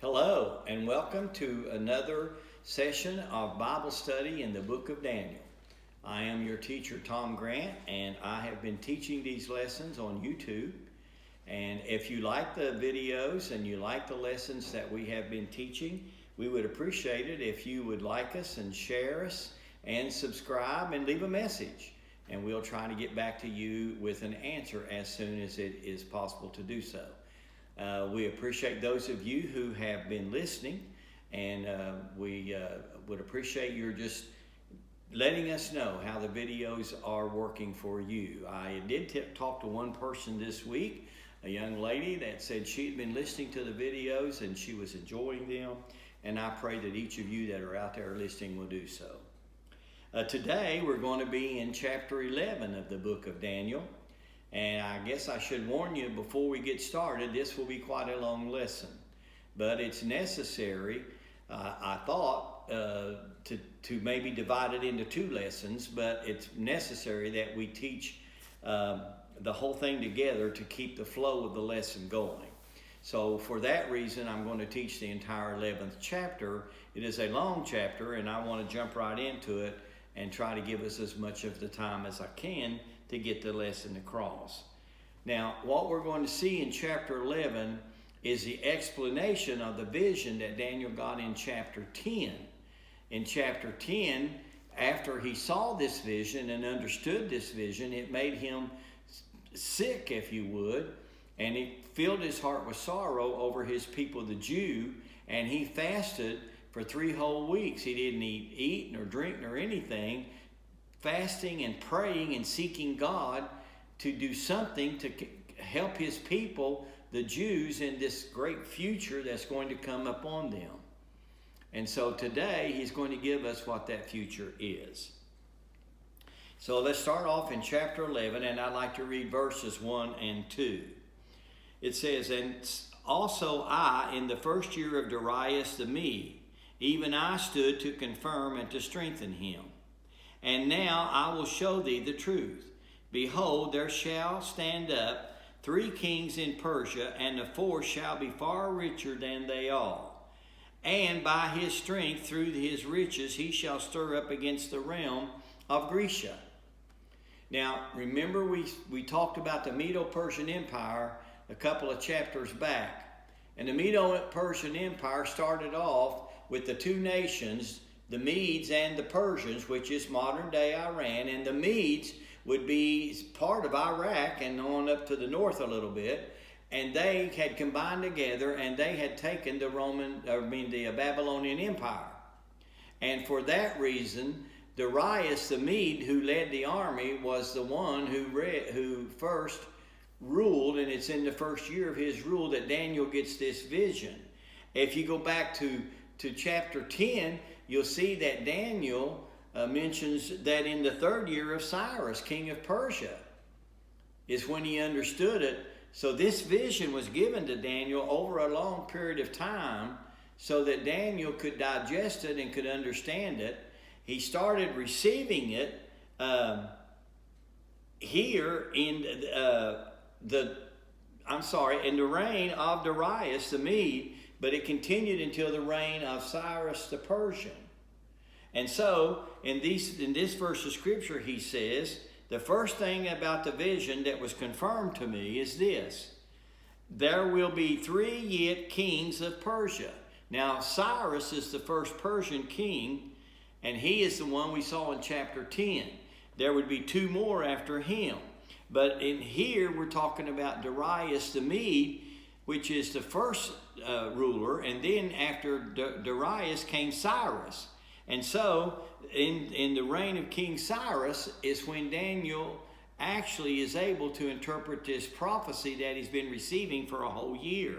Hello, and welcome to another session of Bible study in the book of Daniel. I am your teacher, Tom Grant, and I have been teaching these lessons on YouTube. And if you like the videos and you like the lessons that we have been teaching, we would appreciate it if you would like us and share us and subscribe and leave a message. And we'll try to get back to you with an answer as soon as it is possible to do so. We appreciate those of you who have been listening, and we would appreciate your just letting us know how the videos are working for you. I did talk to one person this week, a young lady that said she had been listening to the videos and she was enjoying them, and I pray that each of you that are out there listening will do so. Today we're going to be in chapter 11 of the book of Daniel. And I guess I should warn you before we get started, this will be quite a long lesson. But it's necessary, I thought, to maybe divide it into two lessons, but it's necessary that we teach the whole thing together to keep the flow of the lesson going. So for that reason, I'm going to teach the entire 11th chapter. It is a long chapter, and I want to jump right into it and try to give us as much of the time as I can to get the lesson across. Now, what we're going to see in chapter 11 is the explanation of the vision that Daniel got in chapter 10. In chapter 10, after he saw this vision and understood this vision, it made him sick, if you would, and it filled his heart with sorrow over his people, the Jew, and he fasted for 3 whole weeks. He didn't eat nor drink nor anything, fasting and praying and seeking God to do something to help his people, the Jews, in this great future that's going to come upon them. And so today he's going to give us what that future is. So let's start off in chapter 11, and I'd like to read verses 1 and 2. It says, "And also I, in the first year of Darius the Mede, even I stood to confirm and to strengthen him. And now I will show thee the truth. Behold, there shall stand up 3 kings in Persia, and the 4th shall be far richer than they all. And by his strength, through his riches, he shall stir up against the realm of Grecia." Now, remember we talked about the Medo-Persian Empire a couple of chapters back. And the Medo-Persian Empire started off with the 2 nations, the Medes and the Persians, which is modern-day Iran. And the Medes would be part of Iraq and on up to the north a little bit. And they had combined together, and they had taken the Babylonian Empire. And for that reason, Darius the Mede, who led the army, was the one who first ruled, and it's in the first year of his rule that Daniel gets this vision. If you go back to chapter 10, you'll see that Daniel mentions that in the 3rd year of Cyrus, king of Persia, is when he understood it. So this vision was given to Daniel over a long period of time so that Daniel could digest it and could understand it. He started receiving it here in in the reign of Darius the Mede, but it continued until the reign of Cyrus the Persian. And so, in this verse of scripture, he says, the first thing about the vision that was confirmed to me is this: there will be 3 yet kings of Persia. Now, Cyrus is the first Persian king, and he is the one we saw in chapter 10. There would be 2 more after him. But in here, we're talking about Darius the Mede, which is the first ruler, and then after Darius came Cyrus. And so, in the reign of King Cyrus is when Daniel actually is able to interpret this prophecy that he's been receiving for a whole year.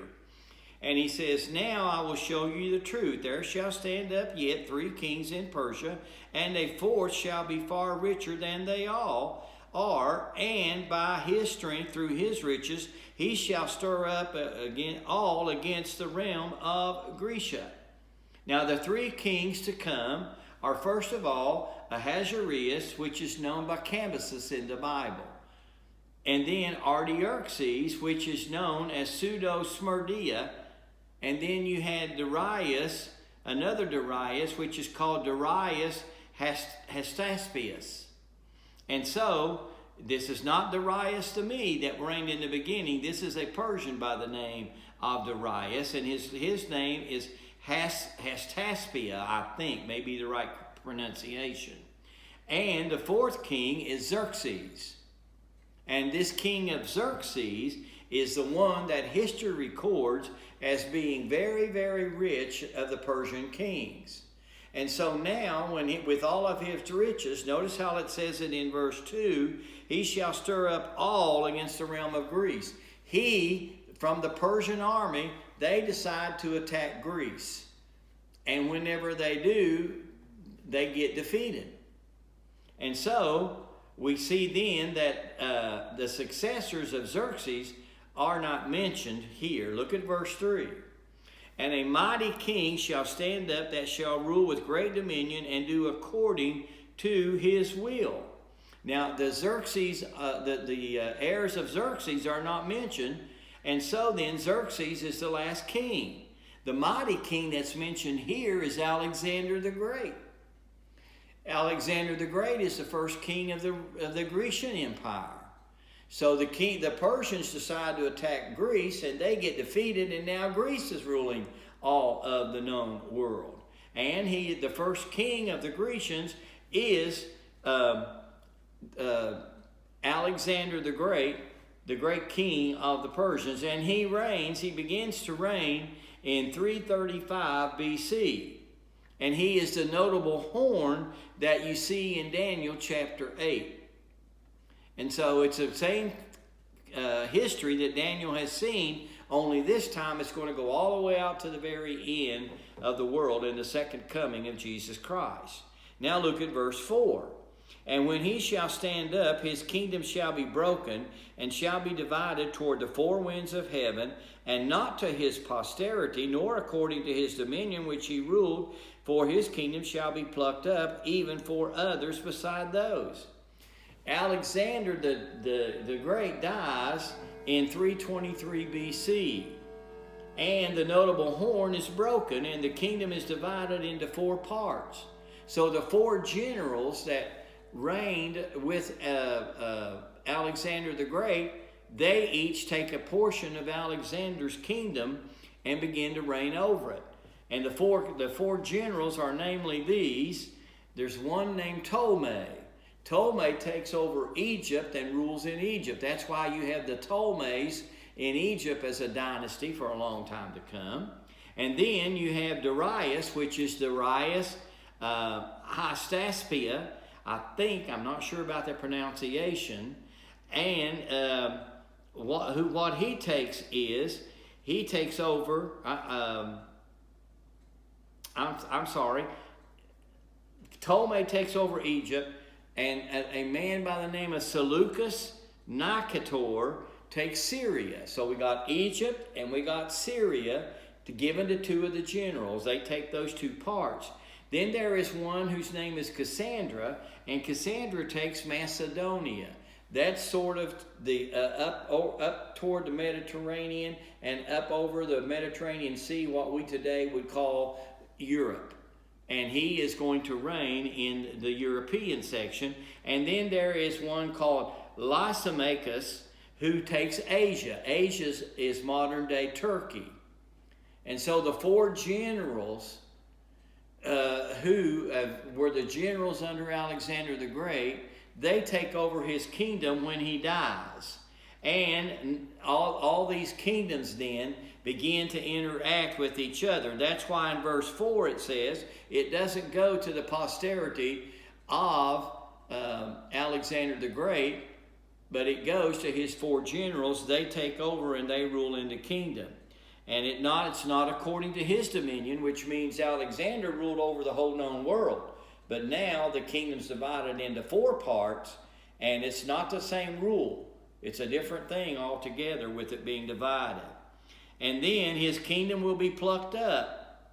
And he says, "Now I will show you the truth. There shall stand up yet 3 kings in Persia, and a 4th shall be far richer than they all are, and by his strength, through his riches, he shall stir up all against the realm of Grecia." Now the 3 kings to come are, first of all, Ahasuerus, which is known by Cambyses in the Bible. And then Artaxerxes, which is known as Pseudo-Smyrna, And then you had Darius, another Darius, which is called Darius Hastaspius. And so, this is not Darius the Mede that reigned in the beginning. This is a Persian by the name of Darius, and his name is Hastaspia, I think, may be the right pronunciation. And the fourth king is Xerxes. And this king of Xerxes is the one that history records as being very, very rich of the Persian kings. And so now, with all of his riches, notice how it says it in verse 2, he shall stir up all against the realm of Greece. From the Persian army, they decide to attack Greece. And whenever they do, they get defeated. And so, we see then that the successors of Xerxes are not mentioned here. Look at verse 3. And a mighty king shall stand up that shall rule with great dominion and do according to his will. Now, the Xerxes, the heirs of Xerxes are not mentioned, and so then Xerxes is the last king. The mighty king that's mentioned here is Alexander the Great. Alexander the Great is the first king of the Grecian Empire. So the Persians decide to attack Greece, and they get defeated, and now Greece is ruling all of the known world. And the first king of the Grecians is Alexander the great king of the Persians, and he begins to reign in 335 BC. And he is the notable horn that you see in Daniel chapter 8. And so it's the same history that Daniel has seen, only this time it's going to go all the way out to the very end of the world in the second coming of Jesus Christ. Now look at verse 4. And when he shall stand up, his kingdom shall be broken, and shall be divided toward the four winds of heaven, and not to his posterity, nor according to his dominion which he ruled, for his kingdom shall be plucked up, even for others beside those. Alexander the Great dies in 323 BC. And the notable horn is broken, and the kingdom is divided into four parts. So the four generals that reigned with Alexander the Great, they each take a portion of Alexander's kingdom and begin to reign over it. And the four generals are namely these. There's one named Ptolemy. Ptolemy takes over Egypt and rules in Egypt. That's why you have the Ptolemies in Egypt as a dynasty for a long time to come. And then you have Darius, which is Darius Hastaspia. I'm not sure about the pronunciation. And what he takes is, he takes over, Ptolemy takes over Egypt, and a man by the name of Seleucus Nicator takes Syria. So we got Egypt and we got Syria given to two of the generals. They take those two parts. Then there is one whose name is Cassandra, and Cassandra takes Macedonia. That's sort of the up toward the Mediterranean and up over the Mediterranean Sea, what we today would call Europe. And he is going to reign in the European section. And then there is one called Lysimachus who takes Asia. Asia is modern day Turkey. And so the four generals who were the generals under Alexander the Great, they take over his kingdom when he dies. And all these kingdoms then begin to interact with each other. That's why in verse 4 it says, it doesn't go to the posterity of Alexander the Great, but it goes to his four generals. They take over and they rule in the kingdom. And it's not according to his dominion, which means Alexander ruled over the whole known world. But now the kingdom's divided into four parts, and it's not the same rule. It's a different thing altogether with it being divided. And then his kingdom will be plucked up,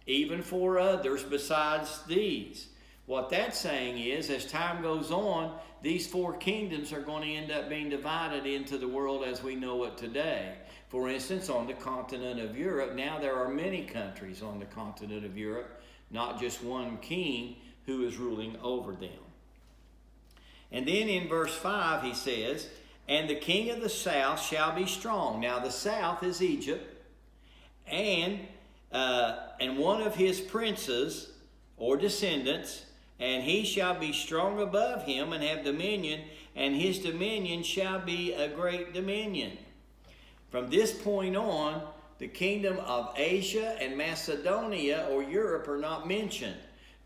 even for others besides these. What that's saying is, as time goes on, these four kingdoms are going to end up being divided into the world as we know it today. For instance, on the continent of Europe, now there are many countries on the continent of Europe, not just one king who is ruling over them. And then in verse 5 he says, and the king of the south shall be strong. Now the south is Egypt, and one of his princes or descendants, and he shall be strong above him and have dominion, and his dominion shall be a great dominion. From this point on, the kingdom of Asia and Macedonia or Europe are not mentioned.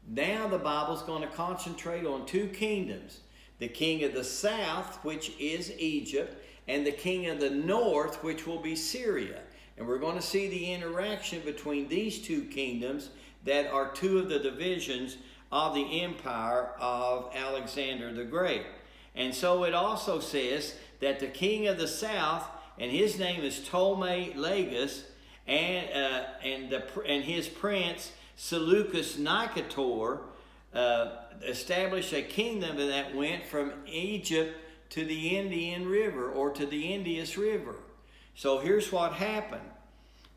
Now the Bible's going to concentrate on two kingdoms. The king of the south, which is Egypt, and the king of the north, which will be Syria. And we're going to see the interaction between these two kingdoms that are two of the divisions of the empire of Alexander the Great. And so it also says that the king of the south, and his name is Ptolemy Lagus, and his prince Seleucus Nicator established a kingdom that went from Egypt to the Indian River, or to the Indus River. So here's what happened.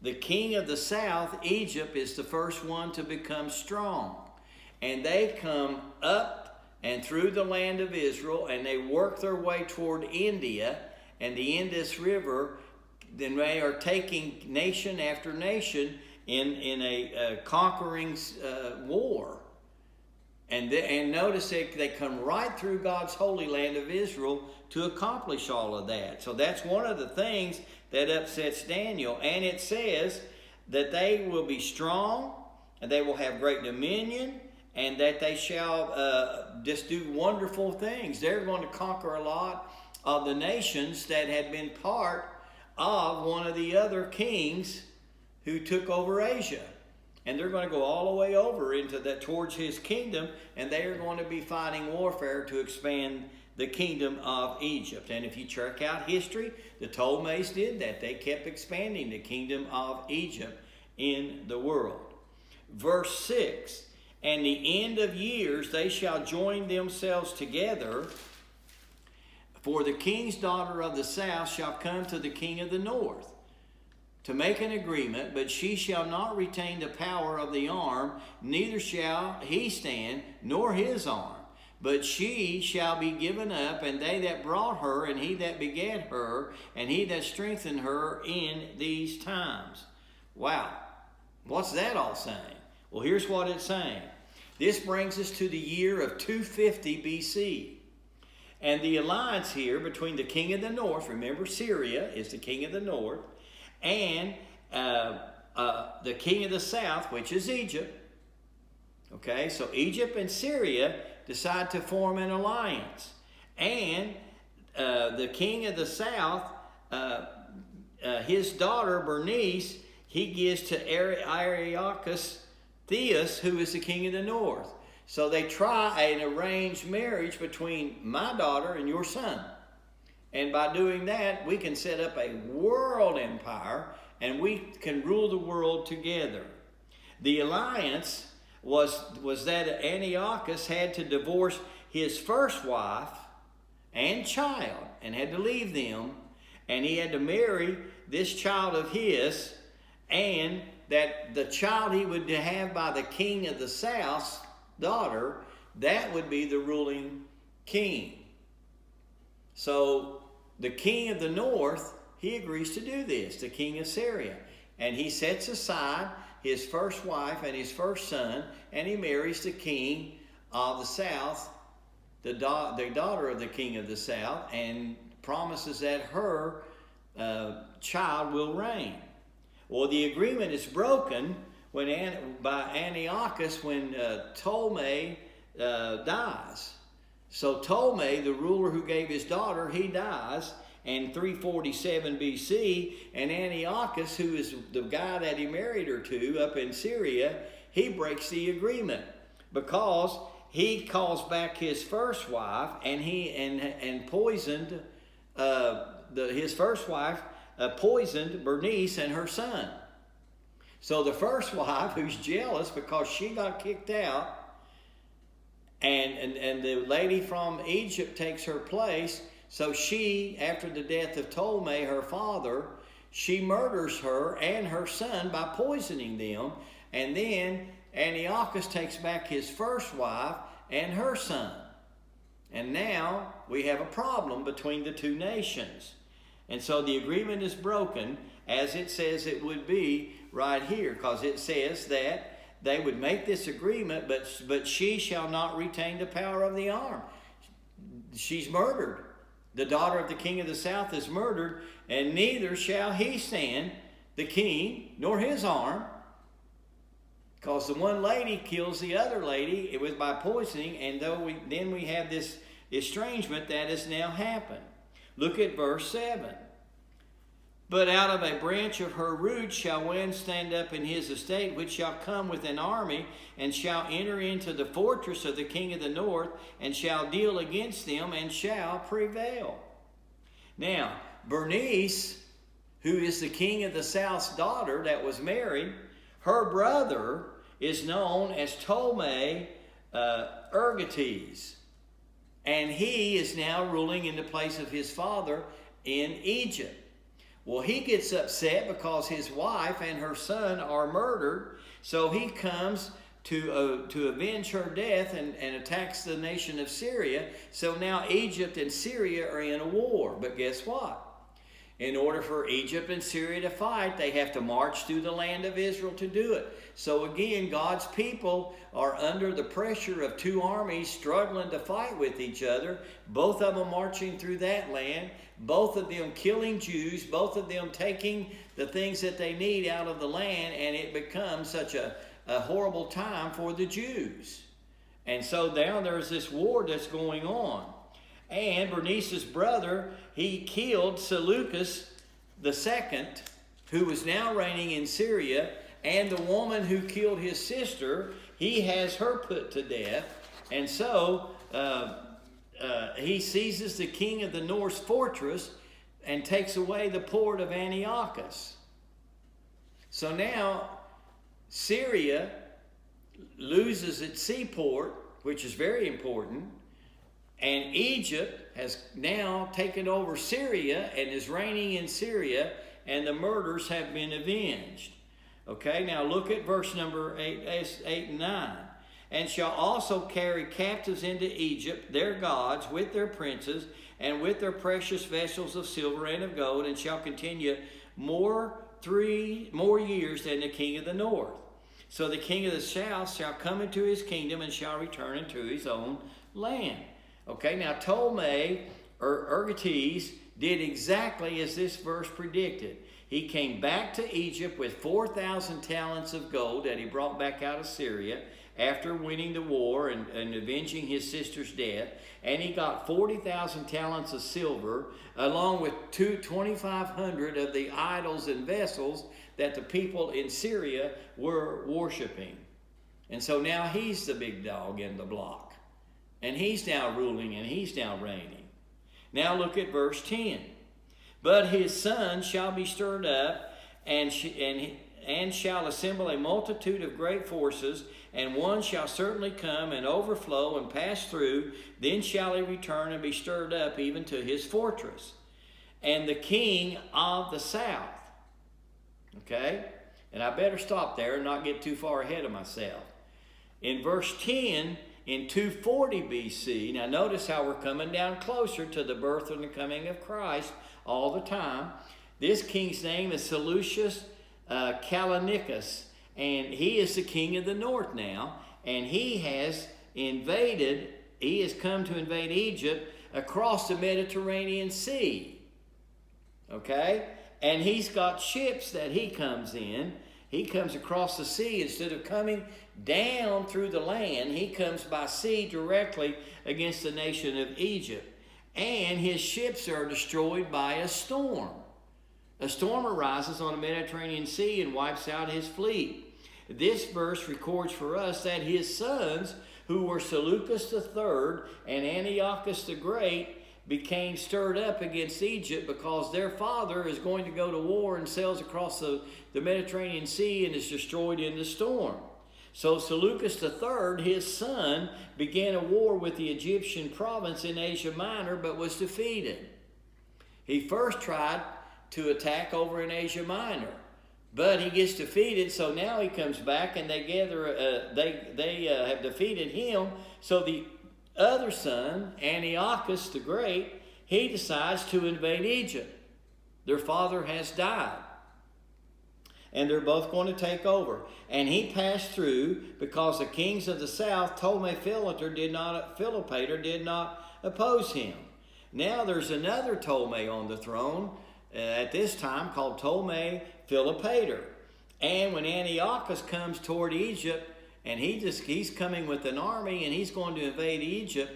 The king of the south, Egypt, is the first one to become strong. And they come up and through the land of Israel, and they work their way toward India and the Indus River. Then they are taking nation after nation in a conquering war. And notice that they come right through God's holy land of Israel to accomplish all of that. So that's one of the things that upsets Daniel. And it says that they will be strong, and they will have great dominion, and that they shall just do wonderful things. They're going to conquer a lot of the nations that had been part of one of the other kings who took over Asia. And they're going to go all the way over into that towards his kingdom, and they are going to be fighting warfare to expand the kingdom of Egypt. And if you check out history, the Ptolemies did that. They kept expanding the kingdom of Egypt in the world. Verse 6, and the end of years they shall join themselves together, for the king's daughter of the south shall come to the king of the north to make an agreement, but she shall not retain the power of the arm, neither shall he stand, nor his arm. But she shall be given up, and they that brought her, and he that begat her, and he that strengthened her in these times. Wow. What's that all saying? Well, here's what it's saying. This brings us to the year of 250 BC. And the alliance here between the king of the north, remember Syria is the king of the north, and the king of the south, which is Egypt. Okay, so Egypt and Syria decide to form an alliance. And the king of the south, his daughter Bernice, he gives to Ariochus Theus, who is the king of the north. So they try an arranged marriage between my daughter and your son. And by doing that, we can set up a world empire, and we can rule the world together. The alliance was that Antiochus had to divorce his first wife and child, and had to leave them, and he had to marry this child of his, and that the child he would have by the king of the south's daughter, that would be the ruling king. So the king of the north, he agrees to do this, the king of Syria. And he sets aside his first wife and his first son, and he marries the king of the south, the daughter of the king of the south, and promises that her child will reign. Well, the agreement is broken by Antiochus when Ptolemy dies. So Ptolemy, the ruler who gave his daughter, he dies in 347 BC, and Antiochus, who is the guy that he married her to up in Syria, he breaks the agreement because he calls back his first wife, and he poisoned his first wife poisoned Bernice and her son. So the first wife, who's jealous because she got kicked out, and the lady from Egypt takes her place. So she, after the death of Ptolemy, her father, she murders her and her son by poisoning them. And then Antiochus takes back his first wife and her son. And now we have a problem between the two nations. And so the agreement is broken, as it says it would be right here, because it says that they would make this agreement, but she shall not retain the power of the arm. She's murdered. The daughter of the king of the south is murdered, and neither shall he stand, the king, nor his arm, because the one lady kills the other lady. It was by poisoning, and then we have this estrangement that has now happened. Look at verse 7. But out of a branch of her roots shall one stand up in his estate, which shall come with an army, and shall enter into the fortress of the king of the north, and shall deal against them, and shall prevail. Now, Bernice, who is the king of the south's daughter that was married, her brother is known as Ptolemy Euergetes, and he is now ruling in the place of his father in Egypt. Well, he gets upset because his wife and her son are murdered, so he comes to avenge her death and attacks the nation of Syria. So now Egypt and Syria are in a war. But guess what? In order for Egypt and Syria to fight, they have to march through the land of Israel to do it. So again, God's people are under the pressure of two armies struggling to fight with each other, both of them marching through that land, both of them killing Jews, both of them taking the things that they need out of the land, and it becomes such a horrible time for the Jews. And so now there's this war that's going on. And Bernice's brother, he killed Seleucus II, who was now reigning in Syria, and the woman who killed his sister, he has her put to death. And so he seizes the king of the north's fortress and takes away the port of Antiochus. So now Syria loses its seaport, which is very important. And Egypt has now taken over Syria and is reigning in Syria, and the murders have been avenged. Okay, now look at verse number 8 and 9. And shall also carry captives into Egypt, their gods, with their princes, and with their precious vessels of silver and of gold, and shall continue three more years than the king of the north. So the king of the south shall come into his kingdom, and shall return into his own land. Okay, now Ptolemy Euergetes did exactly as this verse predicted. He came back to Egypt with 4,000 talents of gold that he brought back out of Syria after winning the war and avenging his sister's death. And he got 40,000 talents of silver, along with 2,500 of the idols and vessels that the people in Syria were worshiping. And so now he's the big dog in the block. And he's now ruling, and he's now reigning. Now look at verse 10. But his son shall be stirred up, and shall assemble a multitude of great forces, and one shall certainly come and overflow and pass through. Then shall he return and be stirred up even to his fortress. And the king of the south. Okay? And I better stop there and not get too far ahead of myself. In verse 10, in 240 BC, now notice how we're coming down closer to the birth and the coming of Christ all the time. This king's name is Seleucus Callinicus, and he is the king of the north now, and he has come to invade Egypt across the Mediterranean Sea. Okay? And he's got ships that he comes in. He comes across the sea. Instead of coming down through the land, he comes by sea directly against the nation of Egypt. And his ships are destroyed by a storm. A storm arises on the Mediterranean Sea and wipes out his fleet. This verse records for us that his sons, who were Seleucus III and Antiochus the Great, became stirred up against Egypt because their father is going to go to war and sails across the Mediterranean Sea and is destroyed in the storm. So Seleucus III, his son, began a war with the Egyptian province in Asia Minor, but was defeated. He first tried to attack over in Asia Minor. But he gets defeated, so now he comes back and they gather. They have defeated him. So the other son, Antiochus the Great, he decides to invade Egypt. Their father has died, and they're both going to take over. And he passed through because the kings of the south, Philopator, did not oppose him. Now there's another Ptolemy on the throne at this time called Ptolemy Philopator. And when Antiochus comes toward Egypt, and he's coming with an army and he's going to invade Egypt,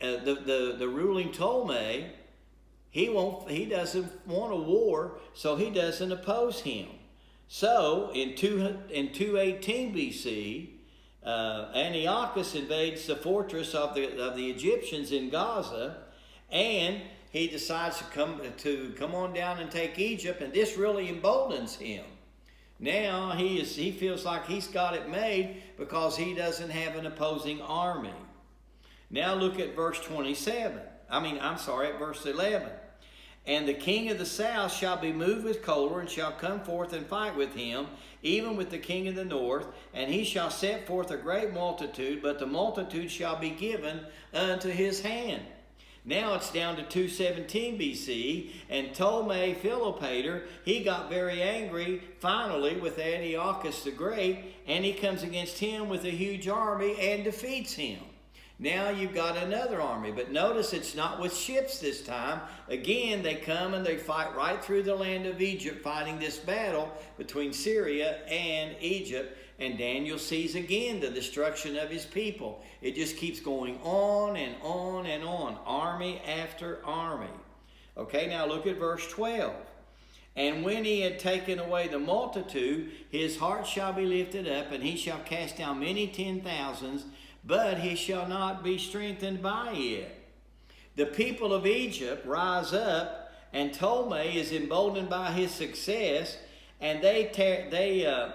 the ruling Ptolemy, he doesn't want a war, so he doesn't oppose him. So in 218 BC, Antiochus invades the fortress of the Egyptians in Gaza, and he decides to come on down and take Egypt, and this really emboldens him. Now he feels like he's got it made because he doesn't have an opposing army. Now look at verse 11. And the king of the south shall be moved with choler, and shall come forth and fight with him, even with the king of the north. And he shall set forth a great multitude, but the multitude shall be given unto his hand. Now it's down to 217 BC, and Ptolemy Philopator, he got very angry finally with Antiochus the Great, and he comes against him with a huge army and defeats him. Now you've got another army, but notice it's not with ships this time. Again, they come and they fight right through the land of Egypt, fighting this battle between Syria and Egypt. And Daniel sees again the destruction of his people. It just keeps going on and on and on, army after army. Okay, now look at verse 12. And when he had taken away the multitude, his heart shall be lifted up, and he shall cast down many 10,000s, but he shall not be strengthened by it. The people of Egypt rise up, and Ptolemy is emboldened by his success, and they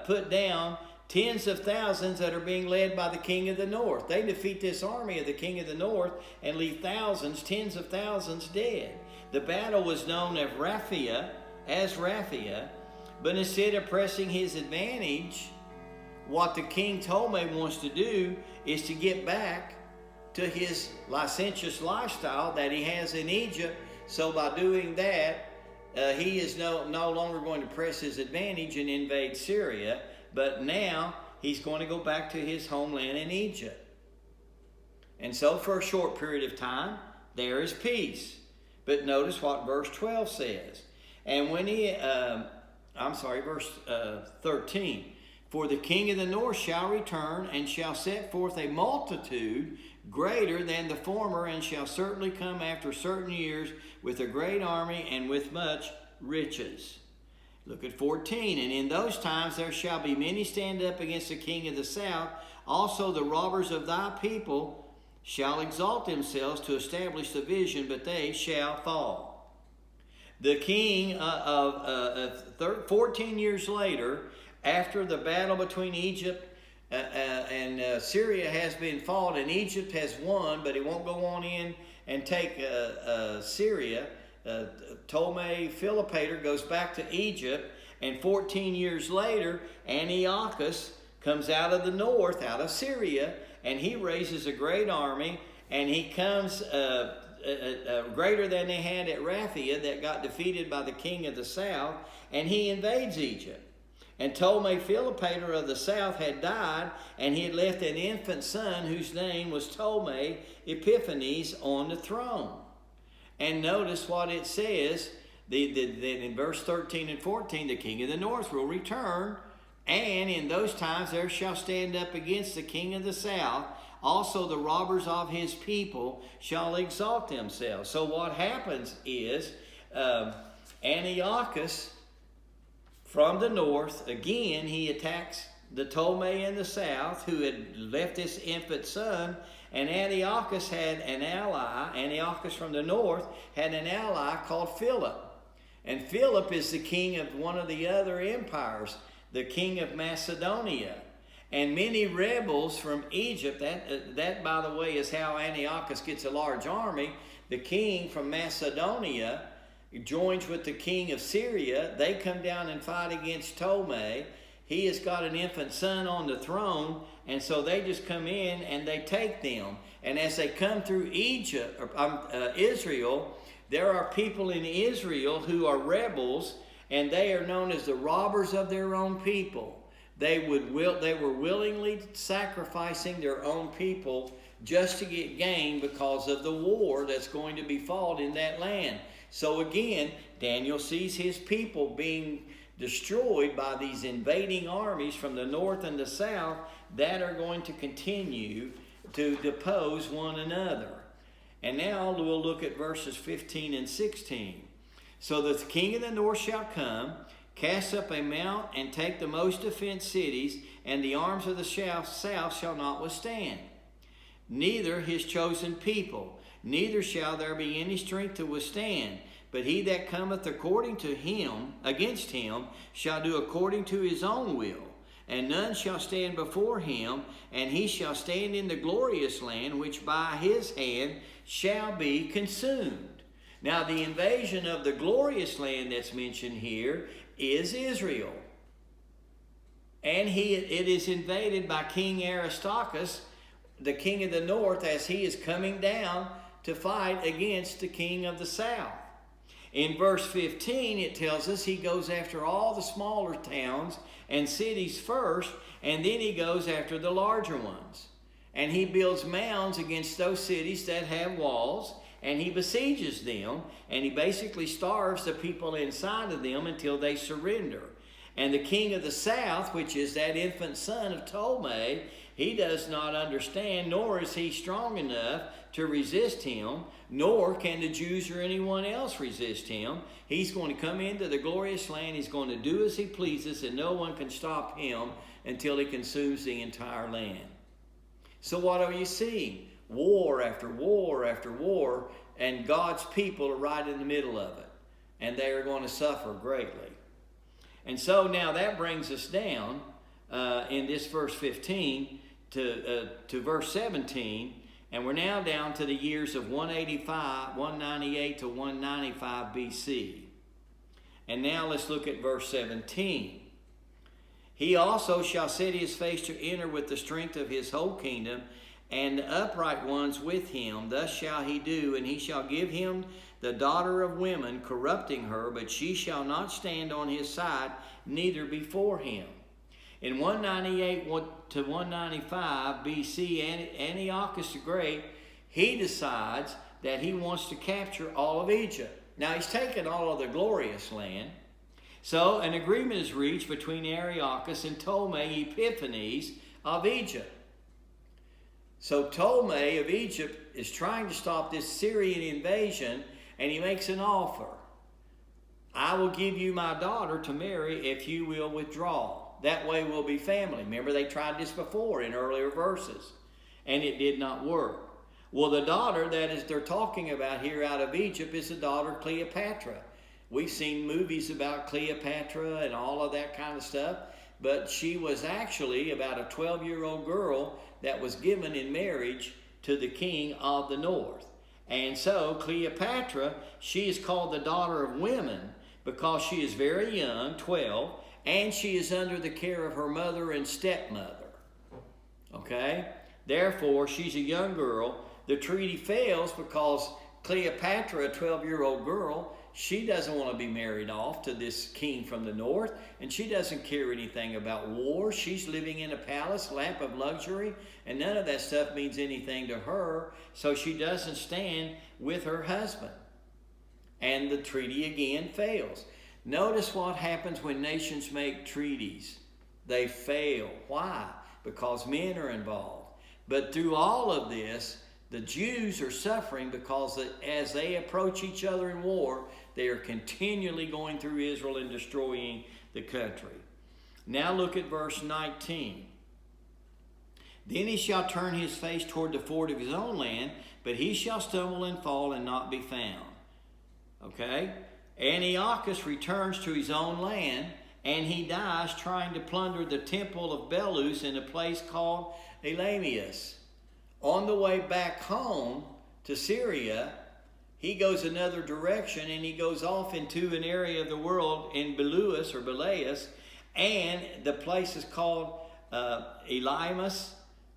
put down tens of thousands that are being led by the king of the north. They defeat this army of the king of the north and leave tens of thousands dead. The battle was known as Raphia, but instead of pressing his advantage, what the king Ptolemy wants to do is to get back to his licentious lifestyle that he has in Egypt. So by doing that, he is no longer going to press his advantage and invade Syria, but now he's going to go back to his homeland in Egypt. And so for a short period of time, there is peace. But notice what verse 12 says. And when verse 13. For the king of the north shall return, and shall set forth a multitude greater than the former, and shall certainly come after certain years with a great army and with much riches. Look at 14. And in those times there shall be many stand up against the king of the south. Also the robbers of thy people shall exalt themselves to establish the vision, but they shall fall. The king 14 years later, after the battle between Egypt and Syria has been fought, and Egypt has won, but he won't go on in and take Syria, Ptolemy Philopator goes back to Egypt, and 14 years later, Antiochus comes out of the north, out of Syria, and he raises a great army, and he comes greater than they had at Raphia that got defeated by the king of the south, and he invades Egypt. And Ptolemy Philopator of the south had died, and he had left an infant son whose name was Ptolemy Epiphanes on the throne. And notice what it says, in verse 13 and 14, the king of the north will return, and in those times there shall stand up against the king of the south. Also the robbers of his people shall exalt themselves. So what happens is Antiochus from the north, again, he attacks the Ptolemy in the south who had left this infant son, and Antiochus had an ally. Antiochus from the north had an ally called Philip. And Philip is the king of one of the other empires, the king of Macedonia. And many rebels from Egypt, that by the way is how Antiochus gets a large army. The king from Macedonia joins with the king of Syria. They come down and fight against Ptolemy. He has got an infant son on the throne, and so they just come in and they take them. And as they come through Israel, there are people in Israel who are rebels, and they are known as the robbers of their own people. They were willingly sacrificing their own people just to get gain because of the war that's going to be fought in that land. So again, Daniel sees his people being destroyed by these invading armies from the north and the south that are going to continue to depose one another. And now we'll look at verses 15 and 16. So the king of the north shall come, cast up a mount, and take the most defenced cities, and the arms of the south shall not withstand. Neither his chosen people, neither shall there be any strength to withstand. But he that cometh according to him, against him, shall do according to his own will. And none shall stand before him, and he shall stand in the glorious land, which by his hand shall be consumed. Now the invasion of the glorious land that's mentioned here is Israel. And it is invaded by King Aristarchus, the king of the north, as he is coming down to fight against the king of the south. In verse 15, it tells us he goes after all the smaller towns and cities first, and then he goes after the larger ones. And he builds mounds against those cities that have walls, and he besieges them, and he basically starves the people inside of them until they surrender. And the king of the south, which is that infant son of Ptolemy, he does not understand, nor is he strong enough to resist him, nor can the Jews or anyone else resist him. He's going to come into the glorious land. He's going to do as he pleases, and no one can stop him until he consumes the entire land. So what are you seeing? War after war after war, and God's people are right in the middle of it, and they are going to suffer greatly. And so now that brings us down in this verse 15 to verse 17, and we're now down to the years of 198 to 195 BC. And now let's look at verse 17. He also shall set his face to enter with the strength of his whole kingdom, and the upright ones with him. Thus shall he do, and he shall give him the daughter of women, corrupting her, but she shall not stand on his side, neither before him. In 198 to 195 BC, Antiochus the Great, he decides that he wants to capture all of Egypt. Now he's taken all of the glorious land. So an agreement is reached between Antiochus and Ptolemy Epiphanes of Egypt. So Ptolemy of Egypt is trying to stop this Syrian invasion, and he makes an offer. I will give you my daughter to marry if you will withdraw. That way we'll be family. Remember, they tried this before in earlier verses, and it did not work. Well, the daughter that they're talking about here out of Egypt is the daughter Cleopatra. We've seen movies about Cleopatra and all of that kind of stuff, but she was actually about a 12-year-old girl that was given in marriage to the king of the north. And so Cleopatra, she is called the daughter of women because she is very young, 12, and she is under the care of her mother and stepmother. Okay? Therefore, she's a young girl. The treaty fails because Cleopatra, a 12-year-old girl, she doesn't want to be married off to this king from the north, and she doesn't care anything about war. She's living in a palace, lap of luxury, and none of that stuff means anything to her, so she doesn't stand with her husband. And the treaty again fails. Notice what happens when nations make treaties. They fail. Why? Because men are involved. But through all of this, the Jews are suffering because as they approach each other in war, they are continually going through Israel and destroying the country. Now look at verse 19. Then he shall turn his face toward the fort of his own land, but he shall stumble and fall and not be found. Okay? Antiochus returns to his own land, and he dies trying to plunder the temple of Belus in a place called Elamius. On the way back home to Syria, he goes another direction, and he goes off into an area of the world in Belaus, and the place is called Elimus.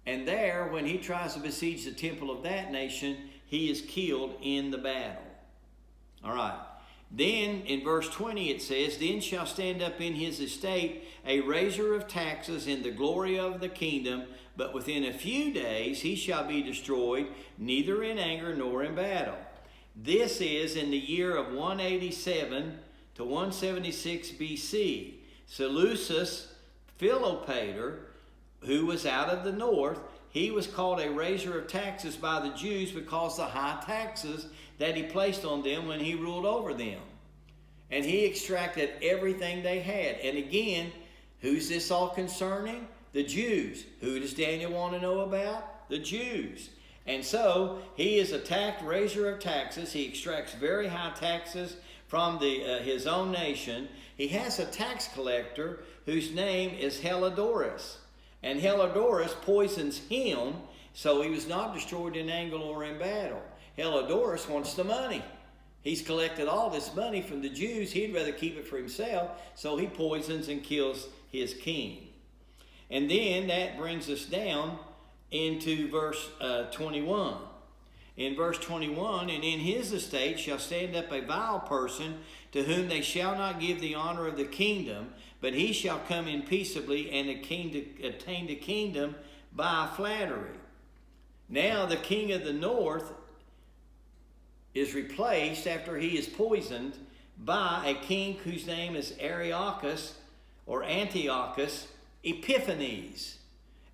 And there, when he tries to besiege the temple of that nation, he is killed in the battle. All right. Then in verse 20 it says, Then shall stand up in his estate a raiser of taxes in the glory of the kingdom, but within a few days he shall be destroyed, neither in anger nor in battle. This is in the year of 187 to 176 BC. Seleucus Philopator, who was out of the north, he was called a raiser of taxes by the Jews because of the high taxes that he placed on them when he ruled over them. And he extracted everything they had. And again, who's this all concerning? The Jews. Who does Daniel want to know about? The Jews. And so he is a tax raiser of taxes. He extracts very high taxes from his own nation. He has a tax collector whose name is Helidorus. And Helidorus poisons him, so he was not destroyed in anger or in battle. Helidorus wants the money. He's collected all this money from the Jews. He'd rather keep it for himself, so he poisons and kills his king. And then that brings us down into verse 21. In verse 21, And in his estate shall stand up a vile person, to whom they shall not give the honor of the kingdom, but he shall come in peaceably and attain the kingdom by flattery. Now the king of the north is replaced after he is poisoned by a king whose name is Antiochus Epiphanes.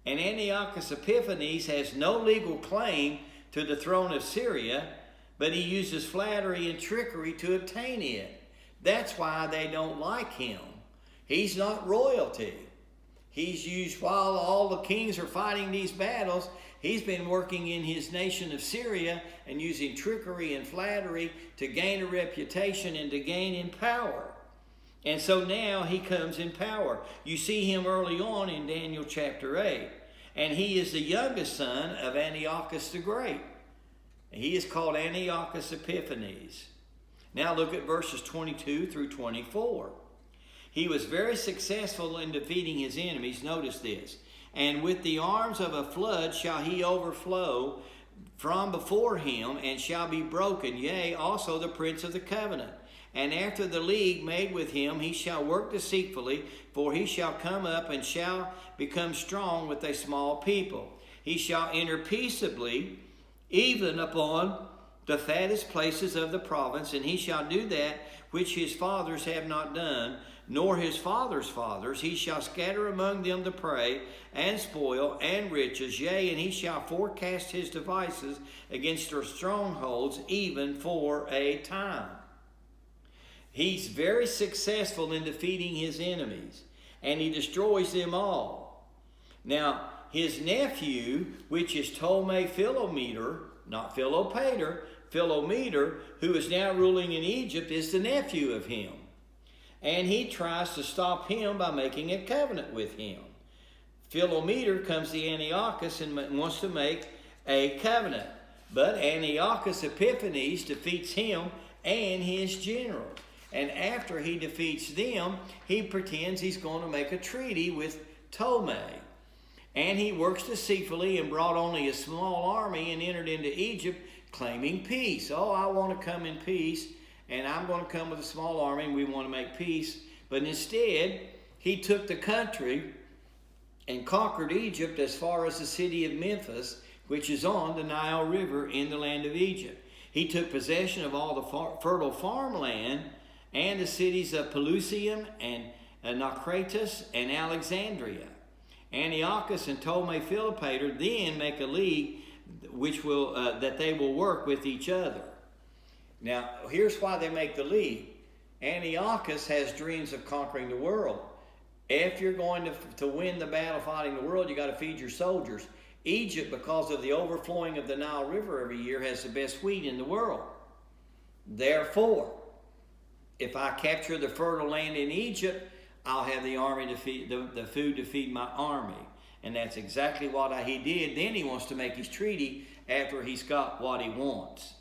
And Antiochus Epiphanes has no legal claim to the throne of Syria, but he uses flattery and trickery to obtain it. That's why they don't like him. He's not royalty. He's used while all the kings are fighting these battles. He's been working in his nation of Syria and using trickery and flattery to gain a reputation and to gain in power. And so now he comes in power. You see him early on in Daniel chapter 8. And he is the youngest son of Antiochus the Great. He is called Antiochus Epiphanes. Now look at verses 22 through 24. He was very successful in defeating his enemies. Notice this. And with the arms of a flood shall he overflow from before him, and shall be broken, yea, also the prince of the covenant. And after the league made with him, he shall work deceitfully, for he shall come up and shall become strong with a small people. He shall enter peaceably, even upon the fattest places of the province, and he shall do that which his fathers have not done, nor his fathers' fathers. He shall scatter among them the prey, and spoil, and riches, yea, and he shall forecast his devices against their strongholds, even for a time. He's very successful in defeating his enemies, and he destroys them all. Now, his nephew, which is Ptolemy Philometor, not Philopator, Philometor, who is now ruling in Egypt, is the nephew of him. And he tries to stop him by making a covenant with him. Philometor comes to Antiochus and wants to make a covenant. But Antiochus Epiphanes defeats him and his general. And after he defeats them, he pretends he's going to make a treaty with Ptolemy. And he works deceitfully and brought only a small army and entered into Egypt claiming peace. Oh, I want to come in peace, and I'm going to come with a small army, and we want to make peace. But instead, he took the country and conquered Egypt as far as the city of Memphis, which is on the Nile River in the land of Egypt. He took possession of all the fertile farmland and the cities of Pelusium and Naucratis and Alexandria. Antiochus and Ptolemy Philopator then make a league which will that they will work with each other. Now, here's why they make the league. Antiochus has dreams of conquering the world. If you're going to win the battle fighting the world, you got to feed your soldiers. Egypt, because of the overflowing of the Nile River every year, has the best wheat in the world. Therefore, if I capture the fertile land in Egypt, I'll have the army to feed the food to feed my army. And that's exactly what he did. Then he wants to make his treaty after he's got what he wants.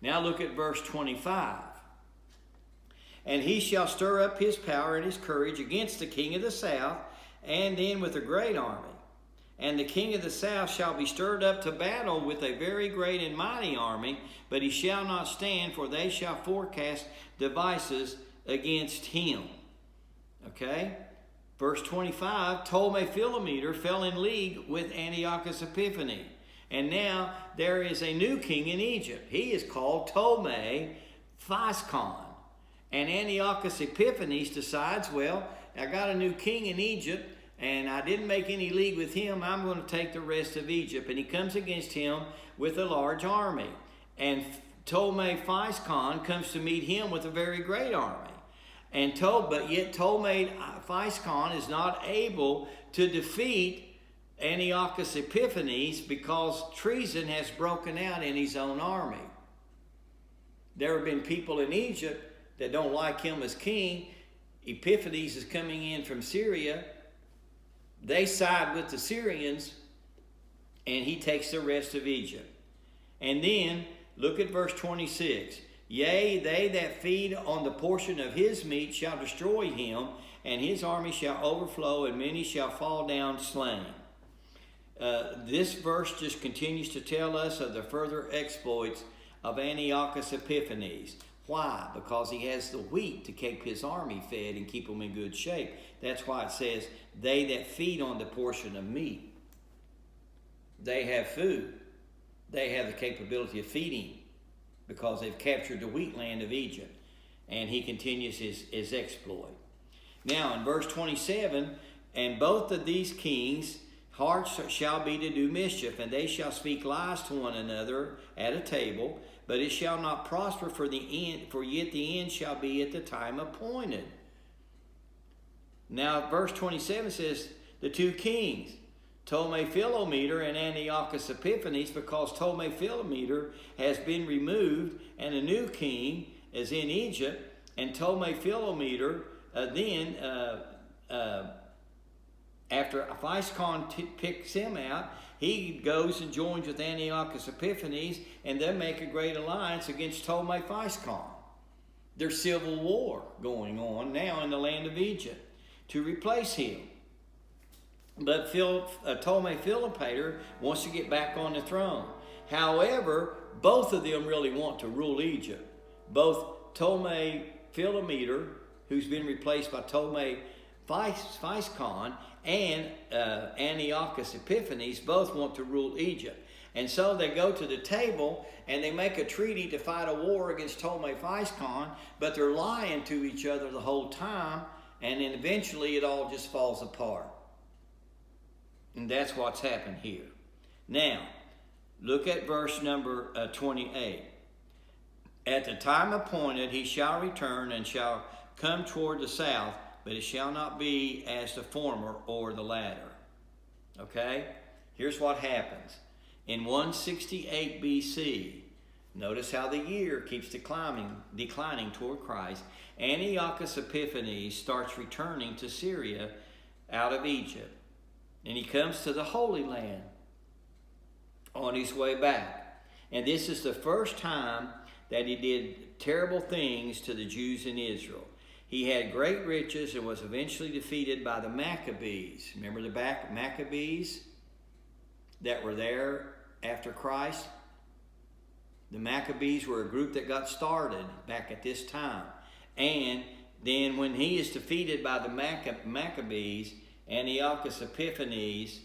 Now look at verse 25. And he shall stir up his power and his courage against the king of the south, and then with a great army. And the king of the south shall be stirred up to battle with a very great and mighty army, but he shall not stand, for they shall forecast devices against him. Okay? Verse 25, Ptolemy Philometor fell in league with Antiochus Epiphanes. And now there is a new king in Egypt. He is called Ptolemy Physcon. And Antiochus Epiphanes decides, well, I got a new king in Egypt, and I didn't make any league with him. I'm going to take the rest of Egypt. And he comes against him with a large army. And Ptolemy Physcon comes to meet him with a very great army. But yet Ptolemy Physcon is not able to defeat Antiochus Epiphanes because treason has broken out in his own army. There have been people in Egypt that don't like him as king. Epiphanes is coming in from Syria. They side with the Syrians, and he takes the rest of Egypt. And then, look at verse 26. Yea, they that feed on the portion of his meat shall destroy him, and his army shall overflow, and many shall fall down slain. This verse just continues to tell us of the further exploits of Antiochus Epiphanes. Why? Because he has the wheat to keep his army fed and keep them in good shape. That's why it says, they that feed on the portion of meat. They have food. They have the capability of feeding because they've captured the wheat land of Egypt. And he continues his exploit. Now in verse 27, and both of these kings' hearts shall be to do mischief, and they shall speak lies to one another at a table, but it shall not prosper for yet the end shall be at the time appointed. Now verse 27 says, the two kings, Ptolemy Philometor and Antiochus Epiphanes, because Ptolemy Philometor has been removed, and a new king is in Egypt, and Ptolemy Philometor after Physcon picks him out, he goes and joins with Antiochus Epiphanes, and they make a great alliance against Ptolemy Physcon. There's civil war going on now in the land of Egypt to replace him. But Ptolemy Philopator wants to get back on the throne. However, both of them really want to rule Egypt. Both Ptolemy Philometor, who's been replaced by Ptolemy Physcon, and Antiochus Epiphanes both want to rule Egypt. And so they go to the table and they make a treaty to fight a war against Ptolemy Physcon, but they're lying to each other the whole time, and then eventually it all just falls apart. And that's what's happened here. Now, look at verse number 28. At the time appointed he shall return and shall come toward the south, but it shall not be as the former or the latter. Okay? Here's what happens. In 168 BC, notice how the year keeps declining toward Christ. Antiochus Epiphanes starts returning to Syria out of Egypt. And he comes to the Holy Land on his way back. And this is the first time that he did terrible things to the Jews in Israel. He had great riches and was eventually defeated by the Maccabees. Remember the Maccabees that were there after Christ? The Maccabees were a group that got started back at this time. And then when he is defeated by the Maccabees, Antiochus Epiphanes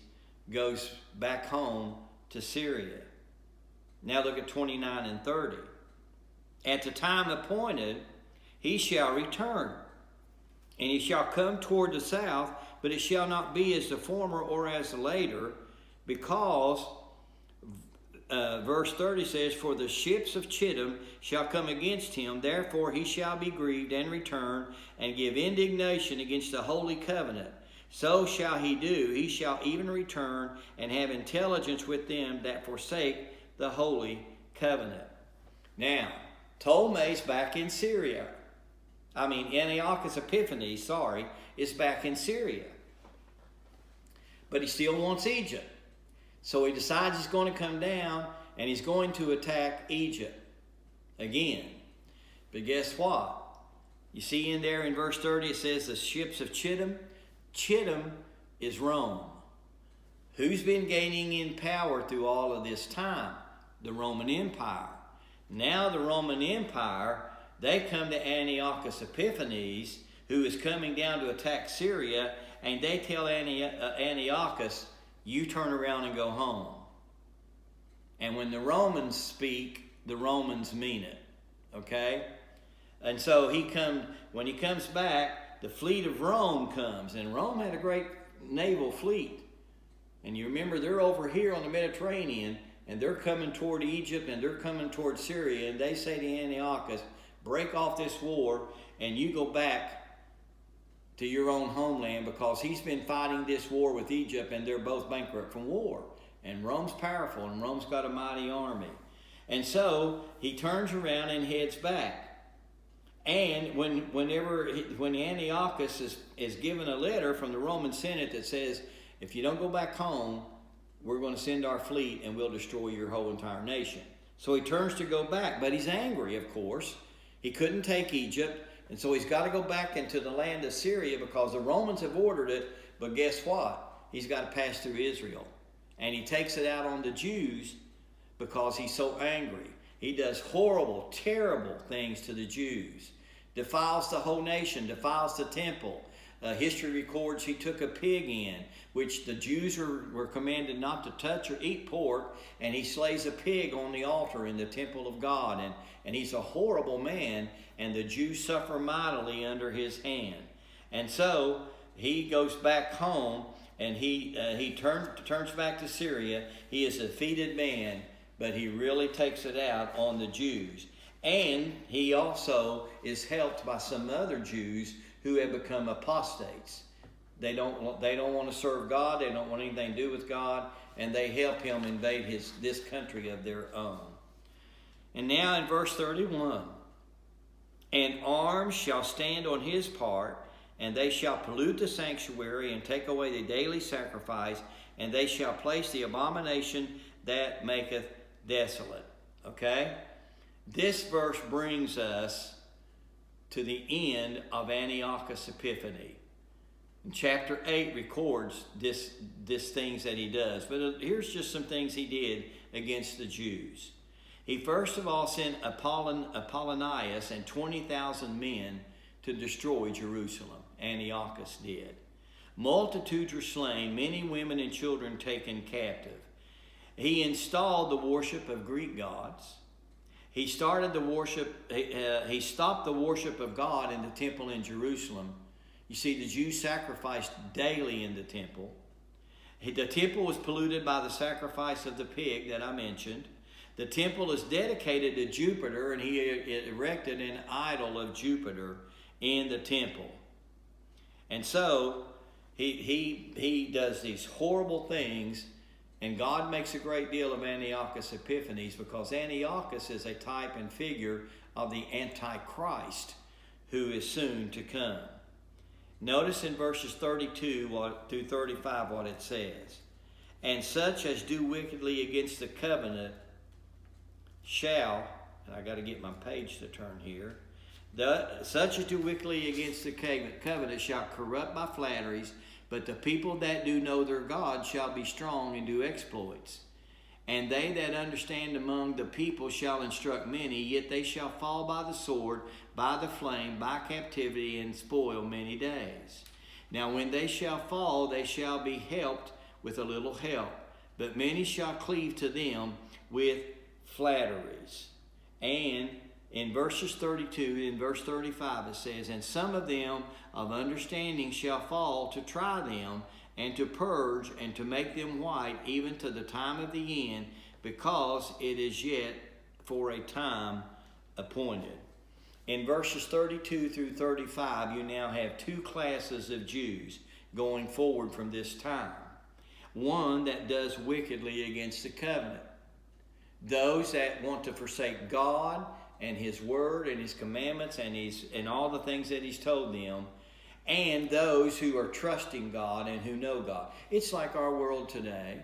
goes back home to Syria. Now look at 29 and 30. At the time appointed, he shall return, and he shall come toward the south, but it shall not be as the former or as the later, because verse 30 says, for the ships of Chittim shall come against him, therefore he shall be grieved and return, and give indignation against the holy covenant. So shall he do, he shall even return and have intelligence with them that forsake the holy covenant. Now, Ptolemy's back in Syria. Antiochus Epiphanes, is back in Syria. But he still wants Egypt. So he decides he's going to come down and he's going to attack Egypt. again. But guess what? You see in there in verse 30 it says the ships of Chittim. Chittim is Rome. Who's been gaining in power through all of this time? The Roman Empire. Now the Roman Empire, they come to Antiochus Epiphanes, who is coming down to attack Syria, and they tell Antiochus, you turn around and go home. And when the Romans speak, the Romans mean it. Okay? And so when he comes back, the fleet of Rome comes, and Rome had a great naval fleet. And you remember they're over here on the Mediterranean, and they're coming toward Egypt, and they're coming toward Syria, and they say to Antiochus, break off this war, and you go back to your own homeland, because he's been fighting this war with Egypt, and they're both bankrupt from war. And Rome's powerful, and Rome's got a mighty army. And so he turns around and heads back. And when Antiochus is given a letter from the Roman Senate that says, if you don't go back home, we're going to send our fleet and we'll destroy your whole entire nation. So he turns to go back, but he's angry, of course. He couldn't take Egypt, and so he's got to go back into the land of Syria because the Romans have ordered it, but guess what? He's got to pass through Israel. And he takes it out on the Jews because he's so angry. He does horrible, terrible things to the Jews. Defiles the whole nation, defiles the temple. History records he took a pig in, which the Jews were commanded not to touch or eat pork, and he slays a pig on the altar in the temple of God. And he's a horrible man, and the Jews suffer mightily under his hand. And so he goes back home, and he turns back to Syria. He is a defeated man, but he really takes it out on the Jews. And he also is helped by some other Jews who have become apostates. They don't want to serve God. They don't want anything to do with God, and they help him invade this country of their own. And now in verse 31, and arms shall stand on his part, and they shall pollute the sanctuary and take away the daily sacrifice, and they shall place the abomination that maketh desolate. Okay? This verse brings us to the end of Antiochus Epiphanes. And chapter 8 records this things that he does. But here's just some things he did against the Jews. He first of all sent Apollonius and 20,000 men to destroy Jerusalem. Antiochus did. Multitudes were slain, many women and children taken captive. He installed the worship of Greek gods. He started the worship. He stopped the worship of God in the temple in Jerusalem. You see, the Jews sacrificed daily in the temple. The temple was polluted by the sacrifice of the pig that I mentioned. The temple is dedicated to Jupiter, and he erected an idol of Jupiter in the temple. And so he does these horrible things. And God makes a great deal of Antiochus Epiphanes because Antiochus is a type and figure of the Antichrist who is soon to come. Notice in verses 32 through 35 what it says. And such as do wickedly against the covenant shall, and I got to get my page to turn here. Such as do wickedly against the covenant shall corrupt by flatteries, but the people that do know their God shall be strong and do exploits. And they that understand among the people shall instruct many, yet they shall fall by the sword, by the flame, by captivity, and spoil many days. Now when they shall fall, they shall be helped with a little help, but many shall cleave to them with flatteries. And in verses 32 and verse 35 it says, and some of them of understanding shall fall to try them, and to purge, and to make them white, even to the time of the end, because it is yet for a time appointed. In verses 32 through 35, you now have two classes of Jews going forward from this time. One that does wickedly against the covenant. Those that want to forsake God and his word and his commandments and all the things that he's told them, and those who are trusting God and who know God. It's like our world today.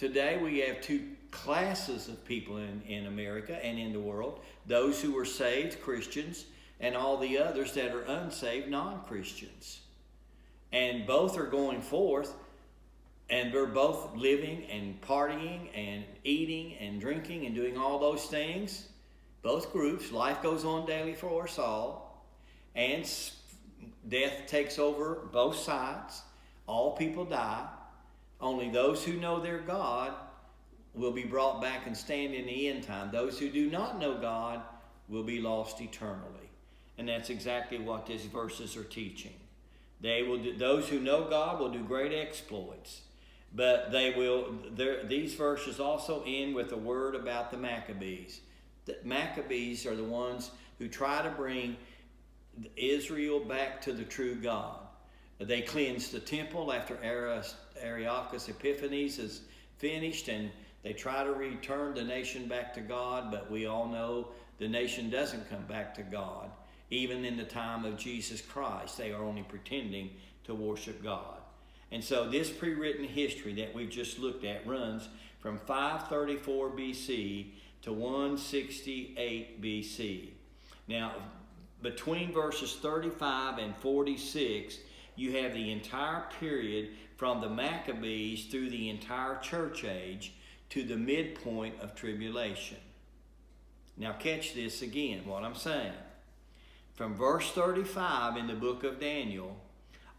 Today we have two classes of people in America and in the world. Those who are saved, Christians, and all the others that are unsaved, non-Christians. And both are going forth, and they're both living and partying and eating and drinking and doing all those things. Both groups. Life goes on daily for us all. And death takes over both sides. All people die. Only those who know their God will be brought back and stand in the end time. Those who do not know God will be lost eternally. And that's exactly what these verses are teaching. Those who know God will do great exploits. But these verses also end with a word about the Maccabees. The Maccabees are the ones who try to bring Israel back to the true God. They cleansed the temple after Antiochus Epiphanes is finished, and they try to return the nation back to God, but we all know the nation doesn't come back to God. Even in the time of Jesus Christ, they are only pretending to worship God. And so this pre-written history that we've just looked at runs from 534 BC to 168 BC. Now, between verses 35 and 46, you have the entire period from the Maccabees through the entire church age to the midpoint of tribulation. Now catch this again, what I'm saying. From verse 35 in the book of Daniel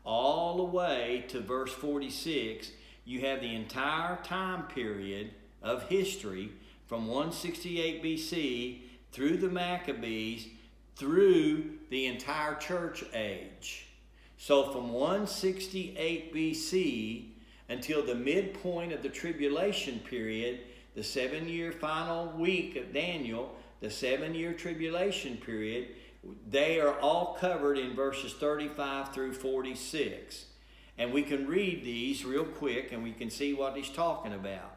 all the way to verse 46, you have the entire time period of history from 168 BC through the Maccabees through the entire church age. So from 168 BC until the midpoint of the tribulation period, the 7-year final week of Daniel, the 7-year tribulation period, they are all covered in verses 35 through 46. And we can read these real quick and we can see what he's talking about.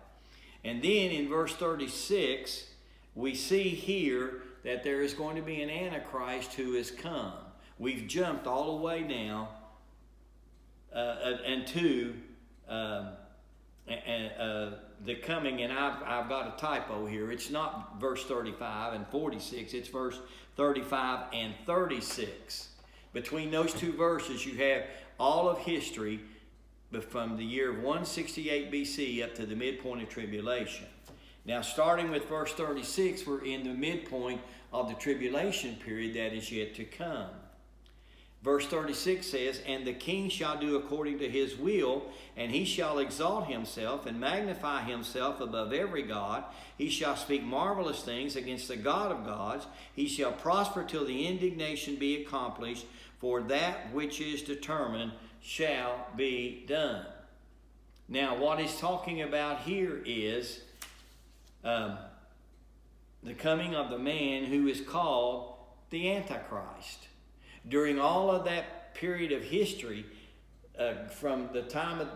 And then in verse 36, we see here that there is going to be an Antichrist who has come. We've jumped all the way now to the coming, and I've got a typo here. It's not verse 35 and 46, it's verse 35 and 36. Between those two verses, you have all of history from the year of 168 BC up to the midpoint of tribulation. Now, starting with verse 36, we're in the midpoint of the tribulation period that is yet to come. Verse 36 says, "And the king shall do according to his will, and he shall exalt himself and magnify himself above every god. He shall speak marvelous things against the God of gods. He shall prosper till the indignation be accomplished, for that which is determined shall be done." Now, what he's talking about here is the coming of the man who is called the Antichrist. During all of that period of history, from the time from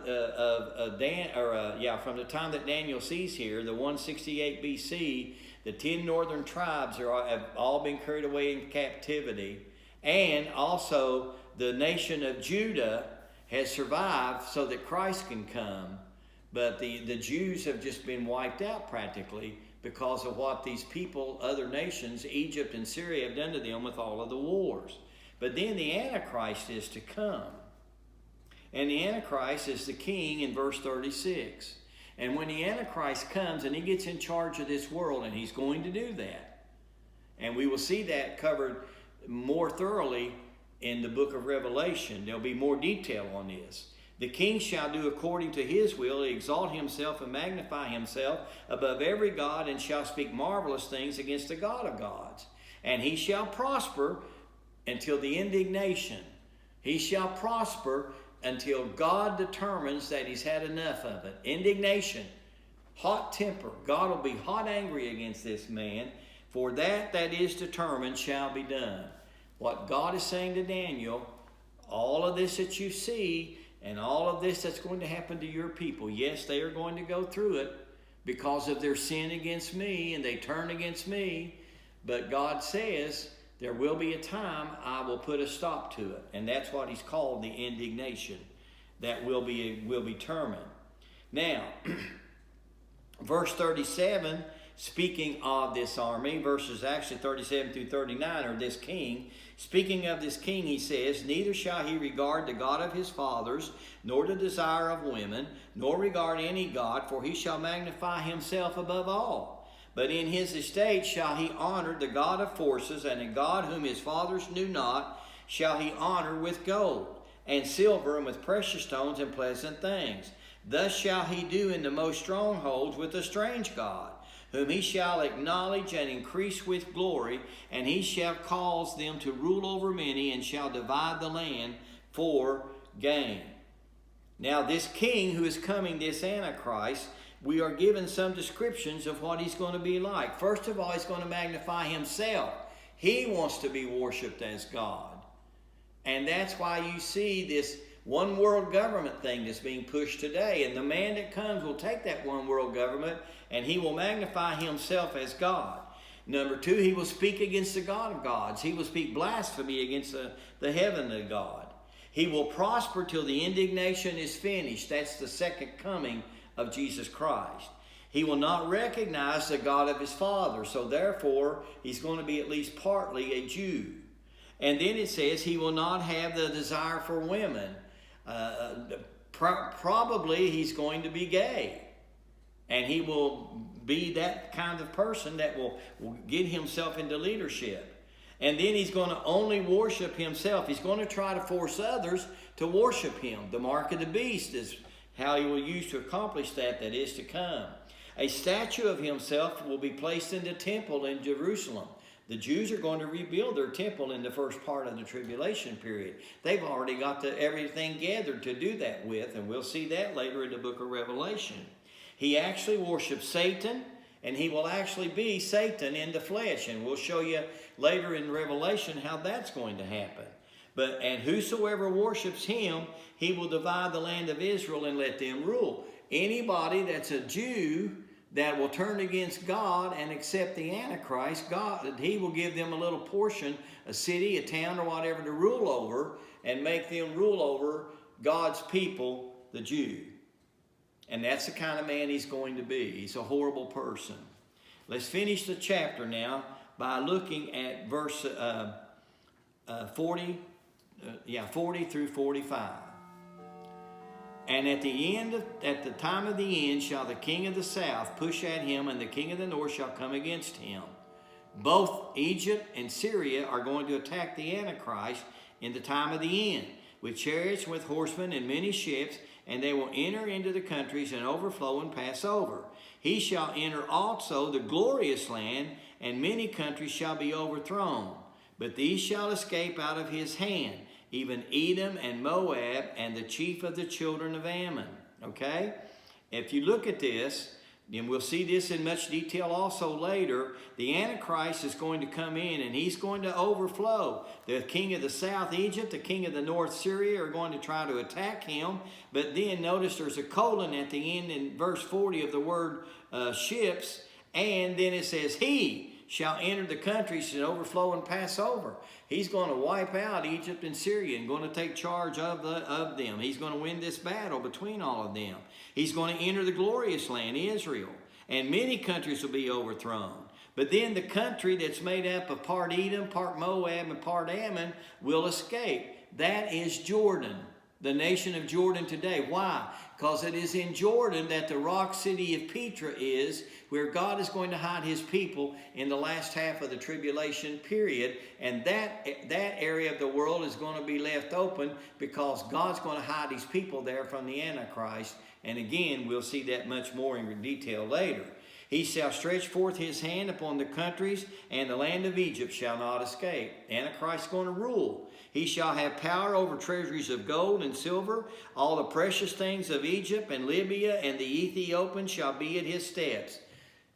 the time that Daniel sees here, the 168 BC, the 10 northern tribes have all been carried away in captivity, and also the nation of Judah has survived so that Christ can come. But the Jews have just been wiped out practically because of what these people, other nations, Egypt and Syria, have done to them with all of the wars. But then the Antichrist is to come. And the Antichrist is the king in verse 36. And when the Antichrist comes and he gets in charge of this world, and he's going to do that, and we will see that covered more thoroughly in the book of Revelation. There'll be more detail on this. "The king shall do according to his will, exalt himself and magnify himself above every god, and shall speak marvelous things against the God of gods. And he shall prosper until the indignation." He shall prosper until God determines that he's had enough of it. Indignation, hot temper. God will be hot angry against this man, for that is determined shall be done. What God is saying to Daniel, all of this that you see, and all of this that's going to happen to your people, yes, they are going to go through it because of their sin against me, and they turn against me. But God says, there will be a time I will put a stop to it. And that's what he's called the indignation that will be determined. Now, verse 37, speaking of this army, verses actually 37 through 39, or this king. Speaking of this king, he says, neither shall he regard the God of his fathers, nor the desire of women, nor regard any God, for he shall magnify himself above all. But in his estate shall he honor the God of forces, and a God whom his fathers knew not shall he honor with gold, and silver, and with precious stones and pleasant things. Thus shall he do in the most strongholds with a strange God, whom he shall acknowledge and increase with glory, and he shall cause them to rule over many, and shall divide the land for gain. Now this king who is coming, this Antichrist, we are given some descriptions of what he's going to be like. First of all, he's going to magnify himself. He wants to be worshipped as God. And that's why you see this one world government thing that's being pushed today. And the man that comes will take that one world government and he will magnify himself as God. Number two, he will speak against the God of gods. He will speak blasphemy against the heavenly God. He will prosper till the indignation is finished. That's the second coming of Jesus Christ. He will not recognize the God of his father. So therefore, he's going to be at least partly a Jew. And then it says he will not have the desire for women. Probably he's going to be gay. And he will be that kind of person that will get himself into leadership. And then he's going to only worship himself. He's going to try to force others to worship him. The mark of the beast is how he will use to accomplish that is to come. A statue of himself will be placed in the temple in Jerusalem. The Jews are going to rebuild their temple in the first part of the tribulation period. They've already got everything gathered to do that with, and we'll see that later in the book of Revelation. He actually worships Satan, and he will actually be Satan in the flesh, and we'll show you later in Revelation how that's going to happen. And whosoever worships him, he will divide the land of Israel and let them rule. Anybody that's a Jew that will turn against God and accept the Antichrist, he will give them a little portion, a city, a town, or whatever to rule over, and make them rule over God's people, the Jew. And that's the kind of man he's going to be. He's a horrible person. Let's finish the chapter now by looking at verse 40 through 45. And at the time of the end shall the king of the south push at him, and the king of the north shall come against him. Both Egypt and Syria are going to attack the Antichrist in the time of the end, with chariots, with horsemen, and many ships, and they will enter into the countries and overflow and pass over. He shall enter also the glorious land, and many countries shall be overthrown. But these shall escape out of his hand, even Edom and Moab and the chief of the children of Ammon. Okay? If you look at this, and we'll see this in much detail also later, the Antichrist is going to come in and he's going to overflow. The king of the south, Egypt, the king of the north, Syria, are going to try to attack him. But then notice there's a colon at the end in verse 40 of the word ships. And then it says, he shall enter the countries and overflow and pass over. He's going to wipe out Egypt and Syria and going to take charge of them. He's going to win this battle between all of them. He's going to enter the glorious land, Israel, and many countries will be overthrown. But then the country that's made up of part Edom, part Moab, and part Ammon will escape. That is Jordan, the nation of Jordan today. Why? Because it is in Jordan that the rock city of Petra is, where God is going to hide his people in the last half of the tribulation period. And that area of the world is going to be left open because God's going to hide his people there from the Antichrist. And again, we'll see that much more in detail later. He shall stretch forth his hand upon the countries, and the land of Egypt shall not escape. Antichrist is going to rule. He shall have power over treasuries of gold and silver. All the precious things of Egypt and Libya and the Ethiopians shall be at his steps.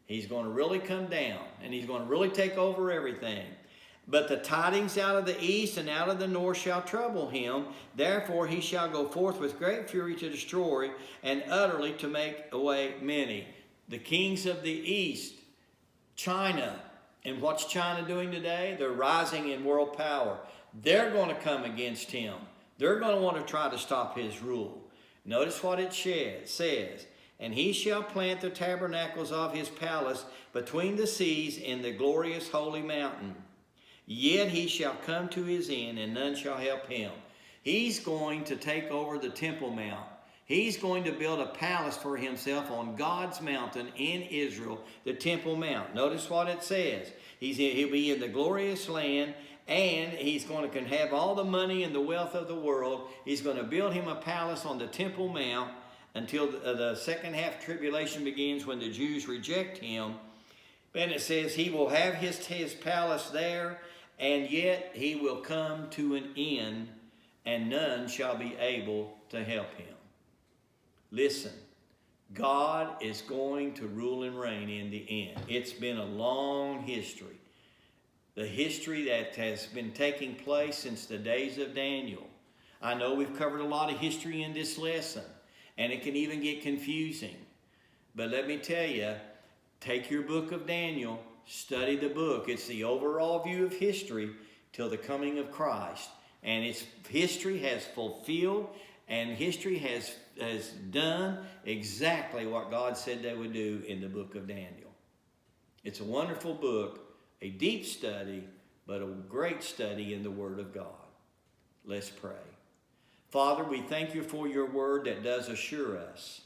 He's going to really come down, and he's going to really take over everything. But the tidings out of the east and out of the north shall trouble him. Therefore he shall go forth with great fury to destroy, and utterly to make away many. The kings of the east, China, and what's China doing today? They're rising in world power. They're going to come against him. They're going to want to try to stop his rule. Notice what it says. And he shall plant the tabernacles of his palace between the seas in the glorious holy mountain. Yet he shall come to his end, and none shall help him. He's going to take over the Temple Mount. He's going to build a palace for himself on God's mountain in Israel, the Temple Mount. Notice what it says. He'll be in the glorious land, and he's going to have all the money and the wealth of the world. He's going to build him a palace on the Temple Mount until the second half tribulation begins, when the Jews reject him. And it says he will have his palace there, and yet he will come to an end, and none shall be able to help him. Listen, God is going to rule and reign in the end. It's been a long history. The history that has been taking place since the days of Daniel. I know we've covered a lot of history in this lesson, and it can even get confusing. But let me tell you, take your book of Daniel, study the book. It's the overall view of history till the coming of Christ. And its history has fulfilled, and history has done exactly what God said they would do in the book of Daniel. It's a wonderful book, a deep study, but a great study in the Word of God. Let's pray. Father, we thank you for your word that does assure us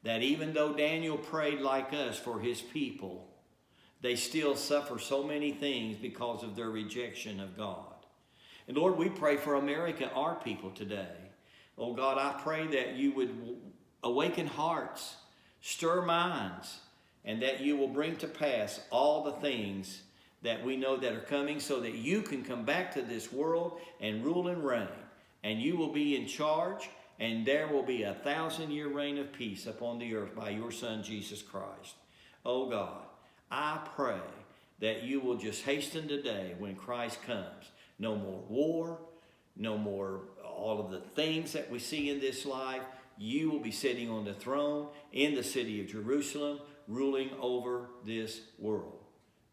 that even though Daniel prayed like us for his people, they still suffer so many things because of their rejection of God. And Lord, we pray for America, our people today. Oh God, I pray that you would awaken hearts, stir minds, and that you will bring to pass all the things that we know that are coming, so that you can come back to this world and rule and reign. And you will be in charge, and there will be a 1,000-year reign of peace upon the earth by your Son, Jesus Christ. Oh God, I pray that you will just hasten the day when Christ comes. No more war, no more all of the things that we see in this life. You will be sitting on the throne in the city of Jerusalem, ruling over this world.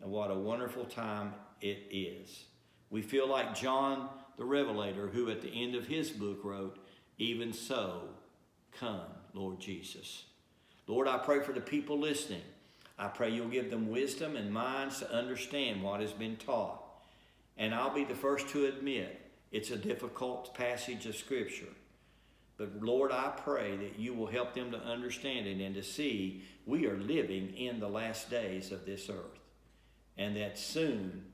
And what a wonderful time it is. We feel like John the Revelator, who at the end of his book wrote, "Even so, come, Lord Jesus." Lord, I pray for the people listening. I pray you'll give them wisdom and minds to understand what has been taught. And I'll be the first to admit it's a difficult passage of Scripture. But Lord, I pray that you will help them to understand it and to see we are living in the last days of this earth. And that soon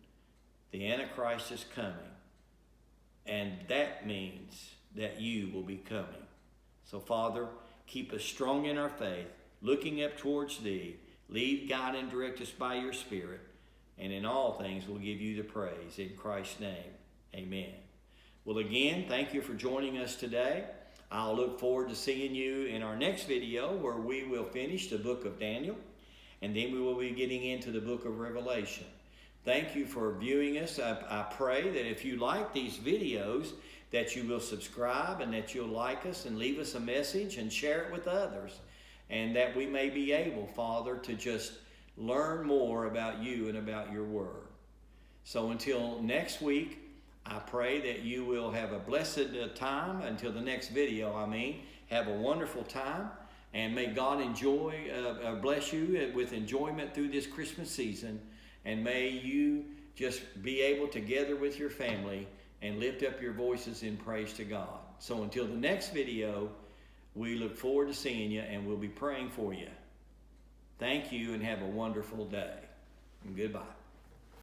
the Antichrist is coming. And that means that you will be coming. So Father, keep us strong in our faith, looking up towards thee. Lead, guide, and direct us by your Spirit. And in all things we'll give you the praise. In Christ's name, amen. Well, again, thank you for joining us today. I'll look forward to seeing you in our next video, where we will finish the book of Daniel, and then we will be getting into the book of Revelation. Thank you for viewing us. I pray that if you like these videos, that you will subscribe and that you'll like us and leave us a message and share it with others, and that we may be able, Father, to just learn more about you and about your word. So until next week, I pray that you will have a blessed time. Until the next video, have a wonderful time, and may God bless you with enjoyment through this Christmas season, and may you just be able to gather with your family and lift up your voices in praise to God. So until the next video, we look forward to seeing you, and we'll be praying for you. Thank you, and have a wonderful day. And goodbye.